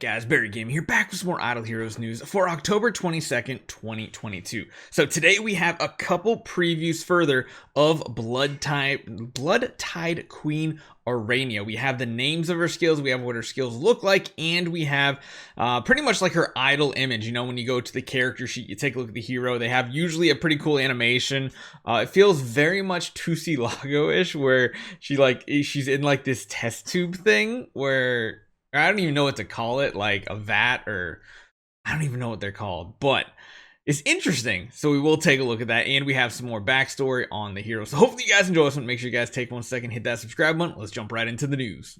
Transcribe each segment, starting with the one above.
guys, Barry Gaming here, back with some more Idle Heroes news for October 22nd, 2022. So today we have a couple previews further of Bloodtide Queen Aranea. We have the names of her skills, we have what her skills look like, and we have pretty much like her idle image. You know, when you go to the character sheet, you take a look at the hero, they have usually a pretty cool animation. It feels very much Tussilago-ish, where she's in like this test tube thing where I don't even know what to call it, like a vat, or I don't even know what they're called, but it's interesting. So we will take a look at that, and we have some more backstory on the hero. So hopefully you guys enjoy this one. Make sure you guys take 1 second, hit that subscribe button. Let's jump right into the news.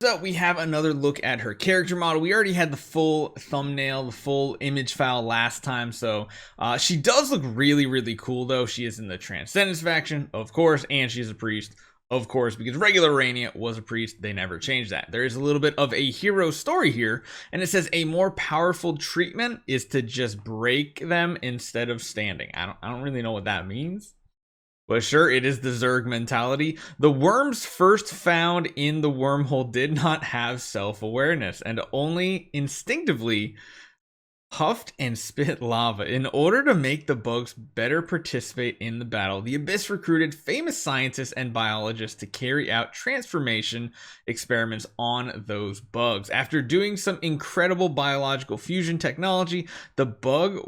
So we have another look at her character model. We already had the full thumbnail, the full image file last time, so she does look really cool though. She is in the Transcendence faction, of course, and she's a priest, of course, because regular Aranea was a priest. They never changed that. There is a little bit of a hero story here, and it says a more powerful treatment is to just break them instead of standing. I don't really know what that means. But sure, it is the Zerg mentality. The worms first found in the wormhole did not have self-awareness and only instinctively puffed and spit lava. In order to make the bugs better participate in the battle, the Abyss recruited famous scientists and biologists to carry out transformation experiments on those bugs. After doing some incredible biological fusion technology, the bug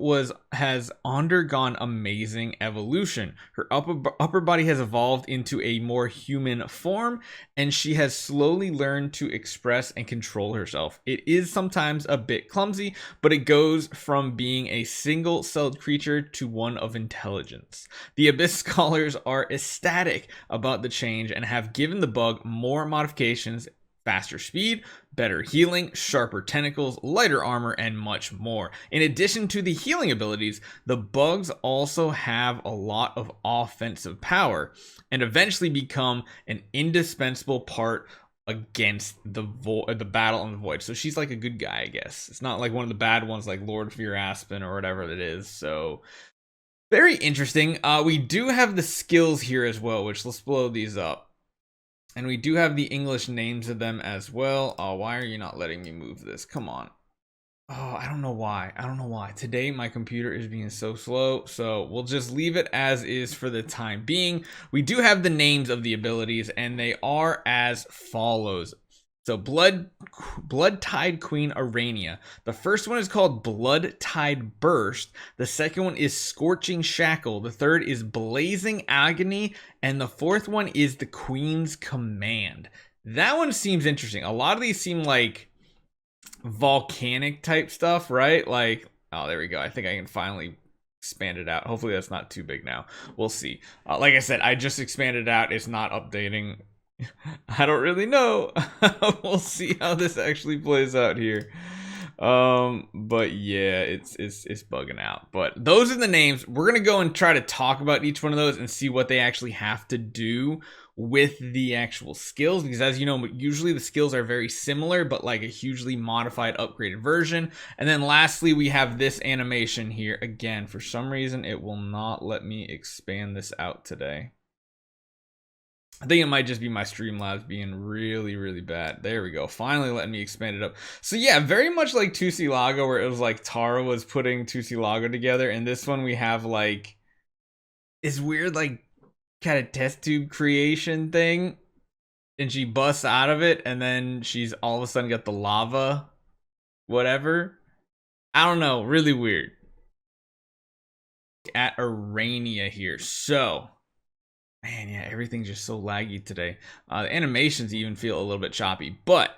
has undergone amazing evolution. Her upper body has evolved into a more human form, and she has slowly learned to express and control herself. It is sometimes a bit clumsy, but it goes from being a single-celled creature to one of intelligence. The Abyss scholars are ecstatic about the change and have given the bug more modifications: faster speed, better healing, sharper tentacles, lighter armor, and much more. In addition to the healing abilities, the bugs also have a lot of offensive power and eventually become an indispensable part against the battle on the void. So she's like a good guy, I guess. It's not like one of the bad ones like Lord Fear Aspen or whatever it is. So very interesting. We do have the skills here as well, which let's blow these up. And we do have the English names of them as well. Oh, why are you not letting me move this? Come on. Oh, I don't know why. Today my computer is being so slow, so we'll just leave it as is for the time being. We do have the names of the abilities, and they are as follows. So Bloodtide Queen Aranea. The first one is called Bloodtide Burst. The second one is Scorching Shackle. The third is Blazing Agony. And the fourth one is the Queen's Command. That one seems interesting. A lot of these seem like volcanic type stuff, right? Like, oh, there we go. I think I can finally expand it out. Hopefully that's not too big now. We'll see. Like I said, I just expanded it out. It's not updating. I don't really know. We'll see how this actually plays out here. But yeah, it's bugging out. But those are the names. We're gonna go and try to talk about each one of those and see what they actually have to do with the actual skills, because as you know, usually the skills are very similar, but like a hugely modified, upgraded version. And then lastly, we have this animation here. Again, for some reason it will not let me expand this out today. I think it might just be my Streamlabs being really bad. There we go. Finally letting me expand it up. So yeah, very much like Tussilago, where it was like Tara was putting Tussilago together. And this one we have like this weird like kind of test tube creation thing. And she busts out of it, and then she's all of a sudden got the lava whatever. I don't know. Really weird. At Aranea here. So man, yeah, everything's just so laggy today. The animations even feel a little bit choppy, but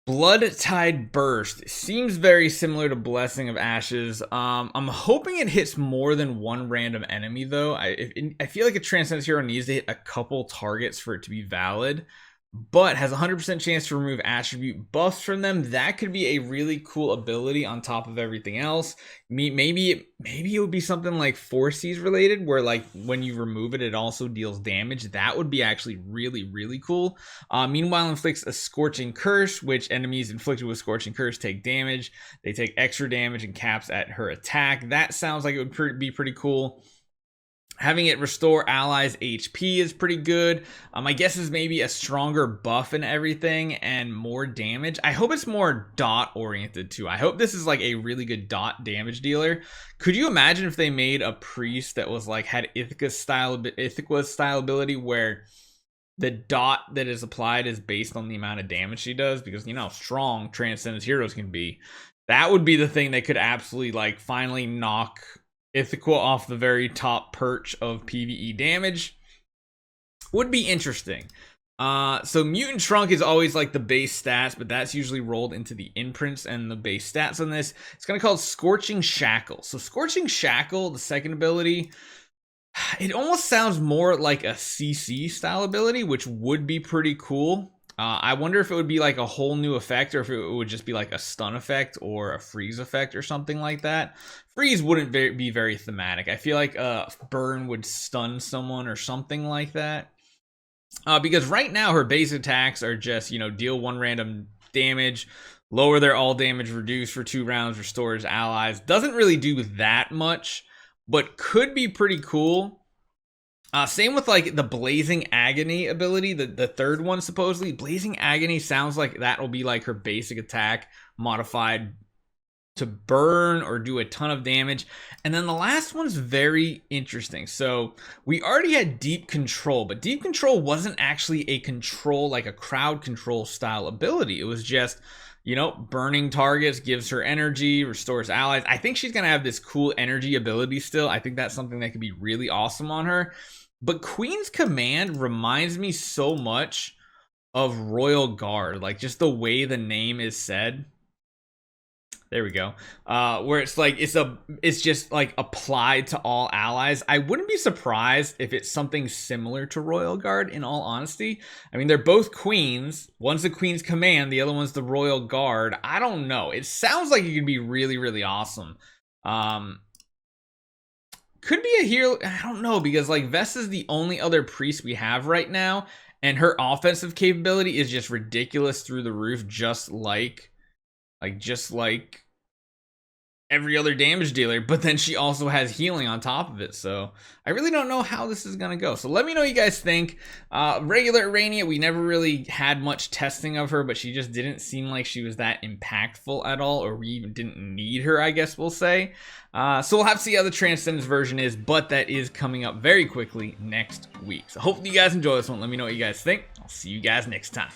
Bloodtide Burst seems very similar to Blessing of Ashes. I'm hoping it hits more than one random enemy, though. I feel like a Transcendence hero needs to hit a couple targets for it to be valid. but has 100% chance to remove attribute buffs from them. That could be a really cool ability on top of everything else. Maybe it would be something like Forces related, where like when you remove it, it also deals damage. That would be actually really cool. Meanwhile, inflicts a Scorching Curse, which enemies inflicted with Scorching Curse take damage. They take extra damage and caps at her attack. That sounds like it would be pretty cool. Having it restore allies HP is pretty good. My guess is maybe a stronger buff and everything and more damage. I hope it's more dot oriented too. I hope this is like a really good dot damage dealer. Could you imagine if they made a priest that was like had Ithaca's style ability where the dot that is applied is based on the amount of damage she does? Because you know how strong Transcendence heroes can be. That would be the thing that could absolutely like finally knock Ithaca off the very top perch of PvE damage. Would be interesting. So Mutant Trunk is always like the base stats, but that's usually rolled into the imprints and the base stats on this. It's gonna call Scorching Shackle. So Scorching Shackle, the second ability, it almost sounds more like a CC style ability, which would be pretty cool. I wonder if it would be like a whole new effect, or if it would just be like a stun effect or a freeze effect or something like that. Freeze wouldn't be very thematic. I feel like burn would stun someone or something like that. Because right now her base attacks are just, you know, deal 1 random damage, lower their all damage reduced for 2 rounds, restores allies. Doesn't really do that much, but could be pretty cool. Same with like the Blazing Agony ability, the third one supposedly. Blazing Agony sounds like that will be like her basic attack modified to burn or do a ton of damage. And then the last one's very interesting. So we already had Deep Control, but Deep Control wasn't actually a control, like a crowd control style ability. It was just, you know, burning targets, gives her energy, restores allies. I think she's gonna have this cool energy ability still. I think that's something that could be really awesome on her. But Queen's Command reminds me so much of Royal Guard, like just the way the name is said. There we go. Where it's like it's just like applied to all allies. I wouldn't be surprised if it's something similar to Royal Guard, in all honesty. I mean, they're both queens. One's the Queen's Command, the other one's the Royal Guard. I don't know. It sounds like it could be really awesome. Could be a hero. I don't know, because like Vesta's the only other priest we have right now, and her offensive capability is just ridiculous through the roof, just like every other damage dealer. But then she also has healing on top of it, so I really don't know how this is gonna go. So let me know what you guys think. Regular Aranea, we never really had much testing of her, but she just didn't seem like she was that impactful at all, or we even didn't need her, I guess we'll say. So we'll have to see how the Transcendence version is, but that is coming up very quickly next week. So hopefully you guys enjoy this one. Let me know what you guys think. I'll see you guys next time.